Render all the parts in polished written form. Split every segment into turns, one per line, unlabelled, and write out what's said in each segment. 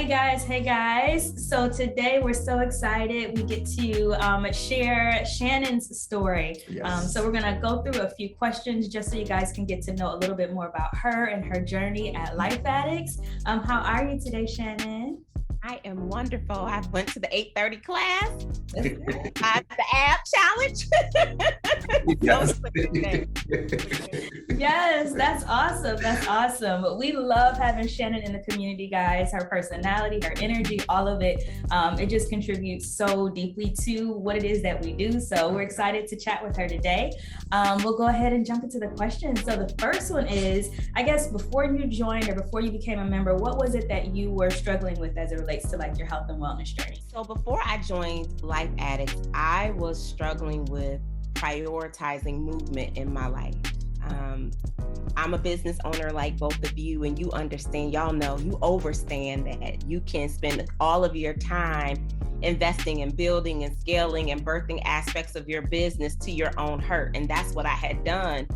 Hey guys. So today we're so excited. We get to share Shannon's story.
Yes.
So we're gonna go through a few questions just so you guys can get to know a little bit more about her and her journey at Life Addicts. How are you today, Shannon?
I am wonderful. I went to the 8:30 class. The app challenge.
Yes.
Yes, that's awesome. That's awesome. We love having Shannon in the community, guys. Her personality, her energy, all of it. It just contributes so deeply to what it is that we do. So we're excited to chat with her today. We'll go ahead and jump into the questions. So the first one is, I guess before you joined or before you became a member, what was it that you were struggling with as it relates to like your health and wellness journey?
So before I joined Life Addicts, I was struggling with prioritizing movement in my life. I'm a business owner like both of you, and you understand, y'all know, you understand that you can spend all of your time investing in building and scaling and birthing aspects of your business to your own hurt. And that's what I had done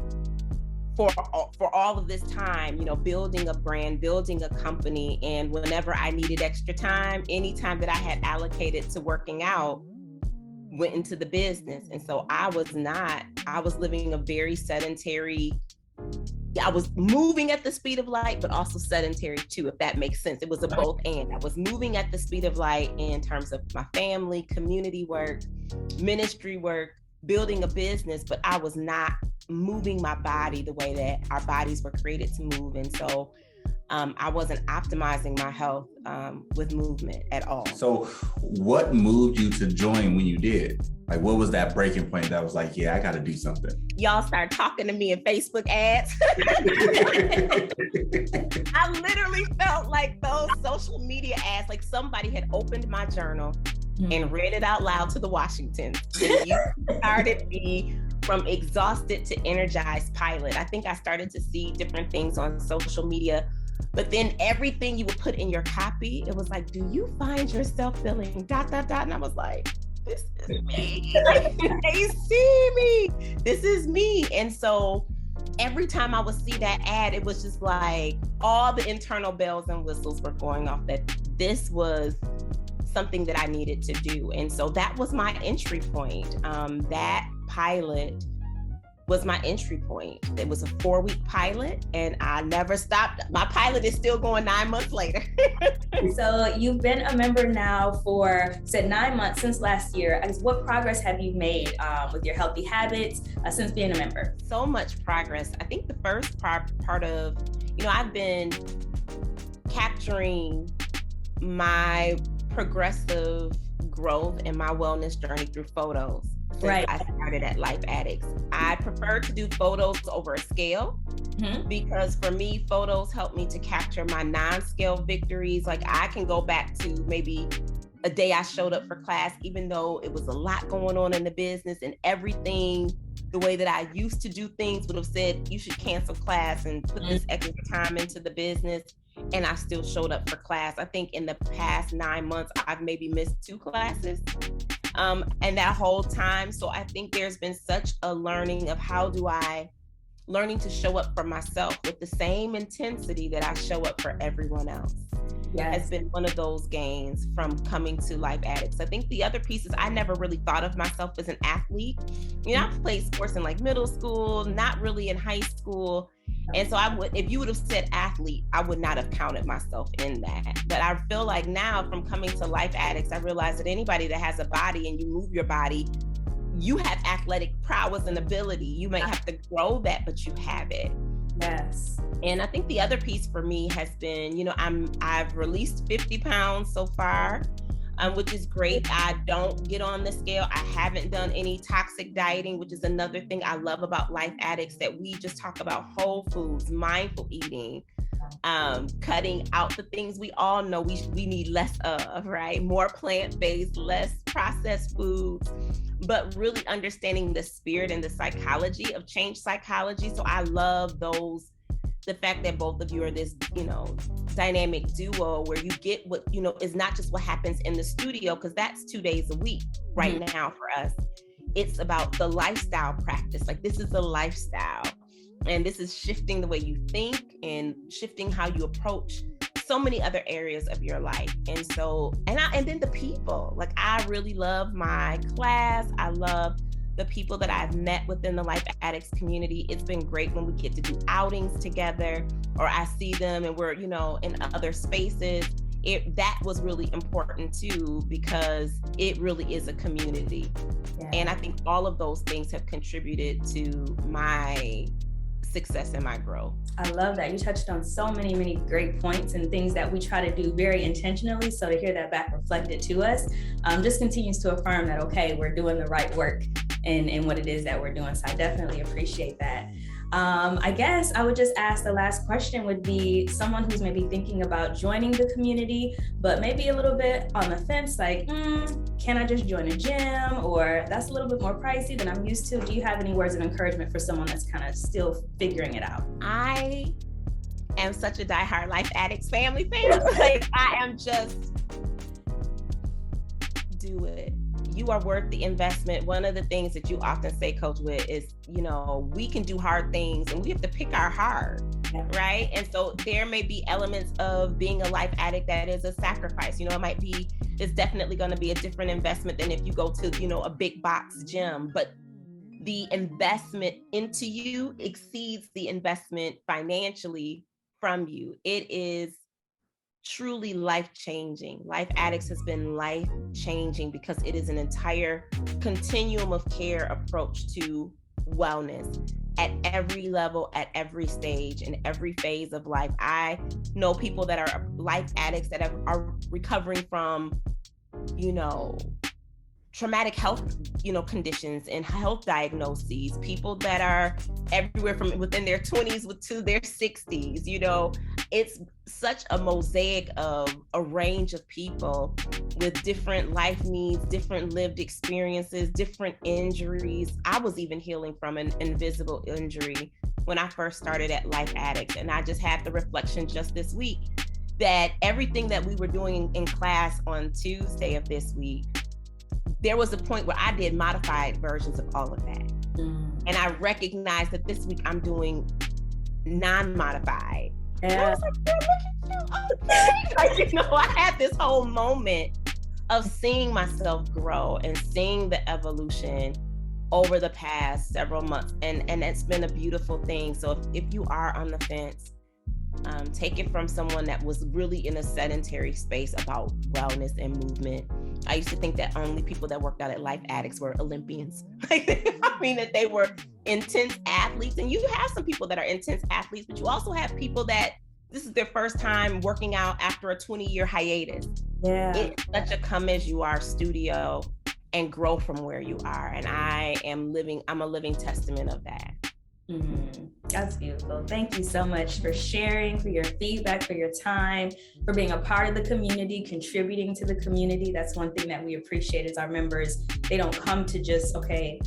for all of this time, you know, building a brand, building a company. And whenever I needed extra time, anytime that I had allocated to working out went into the business. And so I was living a very sedentary, I was moving at the speed of light, but also sedentary too, if that makes sense. It was a both and. I was moving at the speed of light in terms of my family, community work, ministry work, building a business, but I was not moving my body the way that our bodies were created to move. And so I wasn't optimizing my health with movement at all.
So what moved you to join when you did? Like, what was that breaking point that was like, yeah, I got to do something?
Y'all started talking to me in Facebook ads. I literally felt like those social media ads, like somebody had opened my journal and read it out loud to the Washingtons. And you started me from exhausted to energized pilot. I think I started to see different things on social media, but then everything you would put in your copy, it was like, do you find yourself feeling ... And I was like, this is me. They see me. This is me. And so every time I would see that ad, it was just like all the internal bells and whistles were going off that this was something that I needed to do. And so that was my entry point. That pilot was my entry point. It was a 4-week pilot and I never stopped. My pilot is still going 9 months later.
So you've been a member now for, said 9 months since last year. I guess what progress have you made with your healthy habits since being a member?
So much progress. I think the first part of, you know, I've been capturing my progressive growth and my wellness journey through photos.
Right.
I started at Life Addicts. I prefer to do photos over a scale because for me, photos help me to capture my non-scale victories. Like I can go back to maybe a day I showed up for class, even though it was a lot going on in the business and everything, the way that I used to do things would have said, you should cancel class and put this extra time into the business. And I still showed up for class. I think in the past 9 months, I've maybe missed 2 classes. And that whole time. So I think there's been such a learning of learning to show up for myself with the same intensity that I show up for everyone else.
Yes.
Has been one of those gains from coming to Life Addicts. I think the other piece is I never really thought of myself as an athlete. You know, I played sports in like middle school, not really in high school. And so if you would have said athlete, I would not have counted myself in that. But I feel like now from coming to Life Addicts, I realize that anybody that has a body and you move your body, you have athletic prowess and ability. You might have to grow that, but you have it.
Yes.
And I think the other piece for me has been, you know, I've released 50 pounds so far, which is great. I don't get on the scale. I haven't done any toxic dieting, which is another thing I love about Life Addicts, that we just talk about whole foods, mindful eating, cutting out the things we all know we need less of, right? More plant-based, less processed foods, but really understanding the spirit and the psychology of change psychology. So I love the fact that both of you are this, you know, dynamic duo where you get what, you know, is not just what happens in the studio, because that's 2 days a week right now for us. It's about the lifestyle practice. Like this is a lifestyle. And this is shifting the way you think and shifting how you approach so many other areas of your life. And so, and then the people, like I really love my class. I love the people that I've met within the Life Addicts community. It's been great when we get to do outings together, or I see them and we're, in other spaces. That was really important too, because it really is a community. Yeah. And I think all of those things have contributed to my success and my growth.
I love that. You touched on so many, many great points and things that we try to do very intentionally. So to hear that back reflected to us just continues to affirm that, okay, we're doing the right work in what it is that we're doing. So I definitely appreciate that. I guess I would just ask, the last question would be someone who's maybe thinking about joining the community, but maybe a little bit on the fence, like, can I just join a gym? Or that's a little bit more pricey than I'm used to. Do you have any words of encouragement for someone that's kind of still figuring it out?
I am such a diehard Life Addicts family fan. Like, I am just, do it. You are worth the investment. One of the things that you often say, Coach Whit, is, we can do hard things and we have to pick our hard, right? And so there may be elements of being a life addict that is a sacrifice. It's definitely going to be a different investment than if you go to, a big box gym, but the investment into you exceeds the investment financially from you. It is truly life-changing. Life Addicts has been life-changing because it is an entire continuum of care approach to wellness at every level, at every stage, in every phase of life. I know people that are life addicts that are recovering from, traumatic health, conditions and health diagnoses, people that are everywhere from within their 20s to their 60s, it's such a mosaic of a range of people with different life needs, different lived experiences, different injuries. I was even healing from an invisible injury when I first started at Life Addicts. And I just had the reflection just this week that everything that we were doing in class on Tuesday of this week, there was a point where I did modified versions of all of that. And I recognized that this week I'm doing non-modified. Yeah. And I was like, girl, look at you. Okay. I had this whole moment of seeing myself grow and seeing the evolution over the past several months. And it's been a beautiful thing. So if you are on the fence, take it from someone that was really in a sedentary space about wellness and movement. I used to think that only people that worked out at Life Addicts were Olympians. That they were intense athletes. And you have some people that are intense athletes, but you also have people that this is their first time working out after a 20-year hiatus. Yeah. It's such a come as you are studio and grow from where you are. And I'm a living testament of that.
That's beautiful. Thank you so much for sharing, for your feedback, for your time, for being a part of the community, contributing to the community. That's one thing that we appreciate is our members. They don't come to just, okay,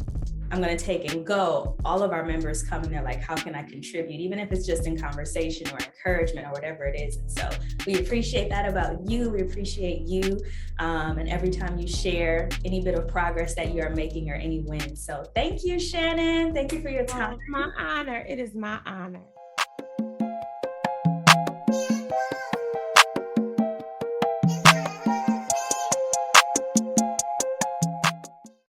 I'm going to take and go. All of our members come and they're like, how can I contribute? Even if it's just in conversation or encouragement or whatever it is. And so we appreciate that about you. We appreciate you. And every time you share any bit of progress that you are making or any wins. So thank you, Shannon. Thank you for your time.
It's my honor. It is my honor.